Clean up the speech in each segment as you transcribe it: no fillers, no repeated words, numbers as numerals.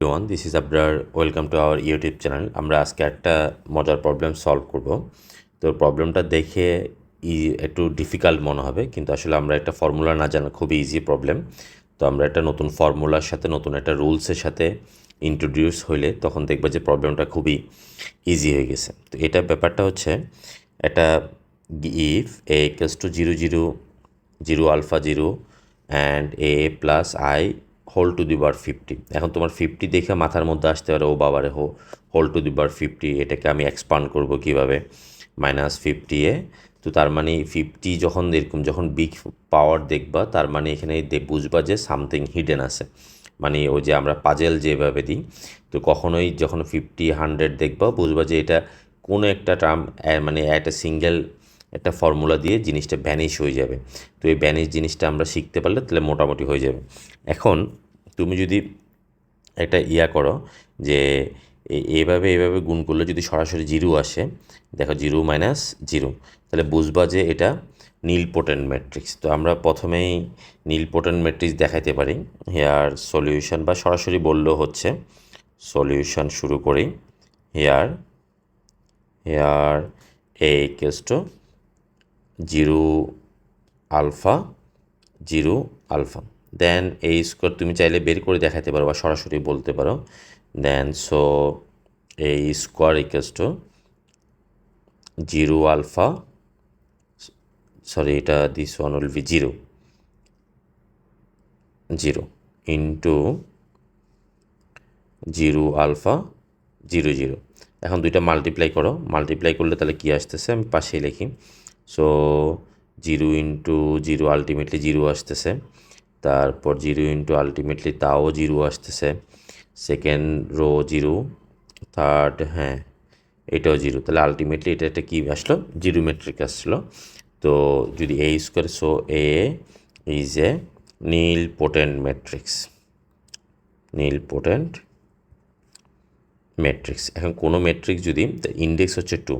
everyone, this is Abrar. Welcome to our YouTube channel. আমরা আজকে একটা মজার প্রবলেম সলভ করব। তো প্রবলেমটা দেখে একটু ডিফিকাল্ট মনে হবে, কিন্তু আসলে আমরা একটা ফর্মুলা না জানা খুবই ইজি প্রবলেম। তো আমরা একটা নতুন ফর্মুলার সাথে নতুন একটা রুলসের সাথে ইন্ট্রোডিউস হইলে তখন দেখবে যে প্রবলেমটা খুবই ইজি হয়ে গেছে। তো এটা ব্যাপারটা হচ্ছে একটা if A equals to 0 0 0 alpha 0 and A plus I whole to the power 50। এখন তোমার 50 দেখে মাথার মধ্যে আসতে পারে ও বাবারে হোল টু দি বার 50, এটাকে আমি এক্সপান্ড করব কীভাবে, -50 তো তার মানে 50 যখন এরকম যখন বিগ পাওয়ার দেখবা তার মানে এখানে বুঝবা যে সামথিং হিডেন আছে। মানে ওই যে আমরা পাজেল যেভাবে দিই, তো কখনোই যখন 50 100 দেখবা বুঝবা যে এটা কোনো একটা টার্ম মানে একটা সিঙ্গেল একটা ফর্মুলা দিয়ে জিনিসটা ভ্যানিশ হয়ে যাবে। তো এই ভ্যানিশ জিনিসটা আমরা শিখতে পারলে তাহলে মোটামুটি হয়ে যাবে। এখন তুমি যদি একটা করো যে এভাবে গুণ করলে যদি সরাসরি 0 আসে, দেখো 0 - 0, তাহলে বুঝবা যে এটা নীলপোটেন্ট ম্যাট্রিক্স। তো আমরা প্রথমেই নীলপোটেন্ট ম্যাট্রিক্স দেখাইতে পারি। হেয়ার সলিউশন বা সরাসরি বললেও হচ্ছে, সলিউশন শুরু করি। Here here A equals to 0 alpha 0 alpha, then এই স্কোয়ার তুমি চাইলে বের করে দেখাতে পারো বা সরাসরি বলতে পারো। দেন সো এই square equals to 0 alpha, sorry এটা this one will be 0 into 0 alpha 0 এখন দুইটা মাল্টিপ্লাই করো, মাল্টিপ্লাই করলে তাহলে কী আসতেছে আমি পাশেই লিখি। সো 0 ইন্টু 0 আলটিমেটলি 0 আসতেছে, তারপর 0 ইন্টু আলটিমেটলি তাও 0 আসতেছে, সেকেন্ড রো 0, থার্ড এটাও 0, তাহলে আলটিমেটলি এটা একটা কী আসলো, জিরোমেট্রিক আসলো। তো যদি A square, so A is A nilpotent matrix, nilpotent matrix. এখন কোনো ম্যাট্রিক্স যদি ইন্ডেক্স হচ্ছে 2,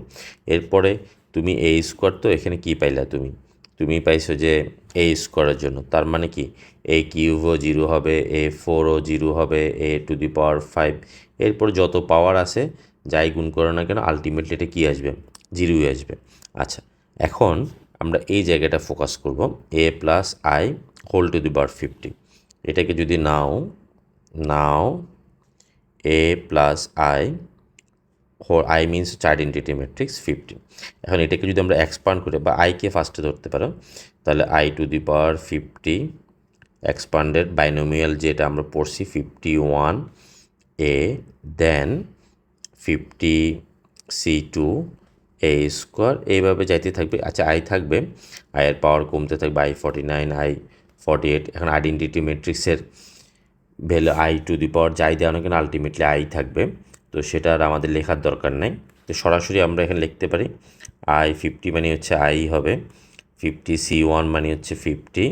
এরপরে তুমি এ স্কোয়ার, তো এখানে কি পাইলা, তুমি পাইছো যে এ স্কোয়ারের জন্য, তার মানে কি এ কিউবও 0 হবে, A4ও 0 হবে, A⁵, এরপর যত পাওয়ার আছে যাই গুণ করো না কেন আলটিমেটলি এটা কী আসবে, 0ই আসবে। আচ্ছা, এখন আমরা এই জায়গাটা ফোকাস করব, A plus I whole to the power 50। এটাকে যদি now A plus I means হচ্ছে আইডেন্টিটি ম্যাট্রিক্স 50। এখন এটাকে যদি আমরা এক্সপান্ড করে বা আইকে ফার্স্টে ধরতে পারো, তাহলে I⁵ এক্সপান্ডেড বাইনোমিয়াল যেটা আমরা পড়ছি 51A, দেন 50C2 এ স্কোয়ার, এইভাবে যাইতে থাকবে। আচ্ছা, আই থাকবে, আইয়ের পাওয়ার কমতে থাকবে, I49 I48। এখন আইডেন্টিটি ম্যাট্রিক্সের ভ্যালু I⁵ যাই দেওয়া না কেন আলটিমেটলি আই থাকবে, তো সেটা আর আমাদের লেখার দরকার নেই। তো সরাসরি আমরা এখানে লিখতে পারি I50 মানে হচ্ছে আই হবে 50, C1 মানে হচ্ছে 50,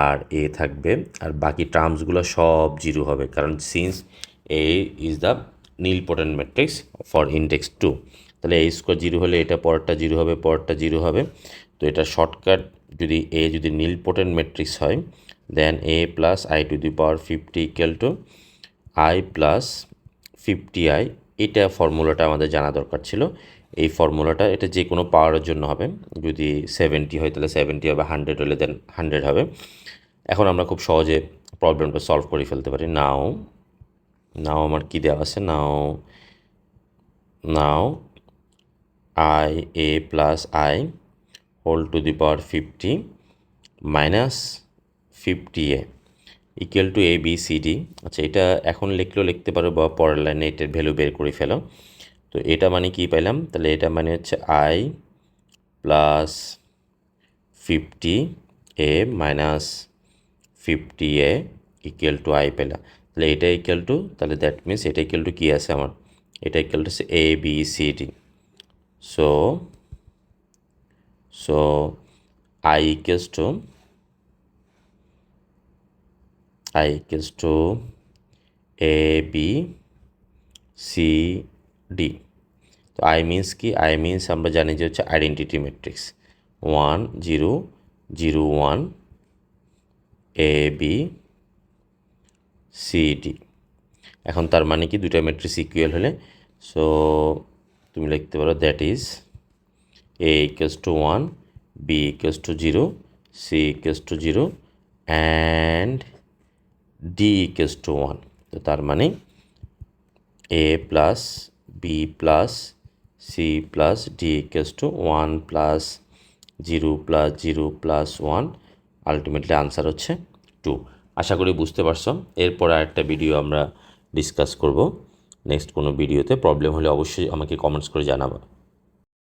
আর এ থাকবে, আর বাকি টার্মসগুলো সব 0 হবে, কারণ since A is the nilpotent matrix for index 2। তাহলে এ স্কোয়ার 0 হলে এটা পরেরটা 0 হবে, পরেরটা 0 হবে। তো এটা শর্টকাট, যদি যদি নীলপোটেন্ট ম্যাট্রিক্স হয়, দেন A plus I⁵ equal to I plus 50I। এটা ফর্মুলাটা আমাদের জানা দরকার ছিল। এই ফর্মুলাটা এটা যে কোনো পাওয়ারের জন্য হবে, যদি 70 হয় তাহলে 70 হবে, 100 হলে দেন 100 হবে। এখন আমরা খুব সহজে প্রবলেমটা সলভ করে ফেলতে পারি। নাও আমার কী দেওয়া আছে, নাও A plus I whole to the power 50 minus 50A equal to ABCD। আচ্ছা, এটা এখন লিখলেও লিখতে পারো বা পরের লাইনে এটার ভ্যালু বের করে ফেলো। তো এটা মানে কি পাইলাম, তাহলে এটা মানে হচ্ছে I plus 50A minus 50A equal two I পেলাম। তাহলে এটা ইকুয়াল টু, তাহলে দ্যাট মিনস এটা ইকুয়াল টু কী আছে আমার, এটা equal to ABCD। So I equals to ABCD। তো আই মিনস কি, আই মিনস আমরা জানি যে হচ্ছে আইডেন্টিটি ম্যাট্রিক্স 1 0 0 1 ABCD। এখন তার মানে কি দুইটা ম্যাট্রিক্স ইকুয়াল হলে সো তুমি লিখতে পারো that is A equals to 1, B equals to 0, C equals to 0 and D equals to 1. তো তার মানে A plus B plus C plus D equals to 1 plus 0 plus 0 plus 1, ultimately answer হচ্ছে 2। আশা করি বুঝতে পারছো। এরপর আরেকটা ভিডিও আমরা ডিসকাস করব নেক্সট কোনো ভিডিওতে। প্রবলেম হলে অবশ্যই আমাকে কমেন্টস করে জানাবা।